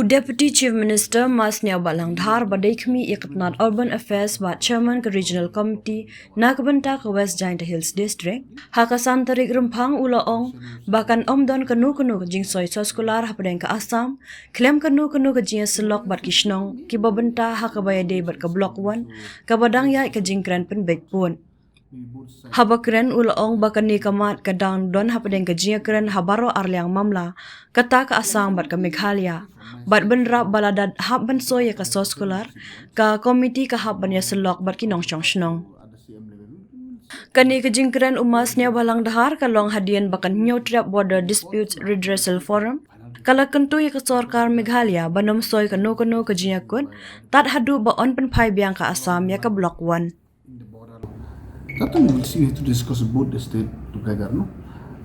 Deputy Chief Minister Sniawbhalang Dhar badai khmi ikatnat Urban Affairs bat Chairman ke Regional Committee na bynta ke West Giant Hills District hakasan tarik rempang ulaong bahkan omdon kenu ke jingsoy soskular hapadeng ke Assam khlem kenu ke jingiasyllok bat kishnong kiba bynta hakabayade bat ke Block 1 ke badang yai ke jingkran penbek pun. Habakren ulaong bakani kamat kadang don hapadeng ke jingiakren habaro arliang mamla kata ke Assam bat ke Meghalaya bat benrap baladad hab bensoy ke soskular ke komiti ke hab jingiasyllok bat kinong shnong. Kani ke jingkren Sniawbhalang Dhar kalong hadian bakan Neutral Border Disputes Redressal Forum kala kentu ke sorkar Meghalaya banom soy kenu ke jingiakun tat hadu ba on penpai biang ke Assam ya ke Block 1. That we will see, we have to discuss both the state together, no?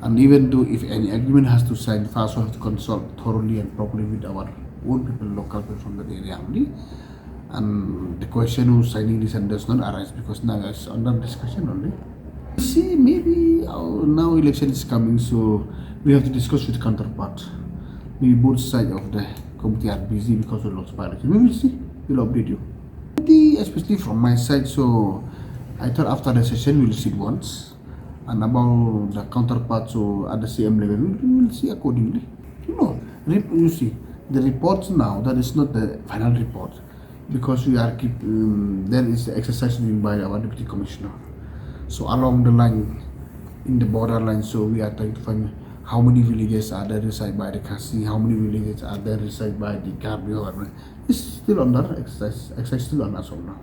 And even though if any agreement has to sign, first we have to consult thoroughly and properly with our own people, local people from that area only. And the question of signing this and does not arise because now it's under discussion only. See, maybe now election is coming, so we have to discuss with counterparts. Maybe both sides of the committee are busy because of lots of election. We will see. We'll update you. Especially from my side, so I thought after the session we'll sit once, and about the counterparts so at the same level we will see accordingly. You see the reports now, that is not the final report because we are there is the exercise doing by our deputy commissioner. So along the line, in the borderline, so we are trying to find how many villages are there reside by the Kasi, how many villages are there reside by the Garbi. It's still under exercise still on as of now.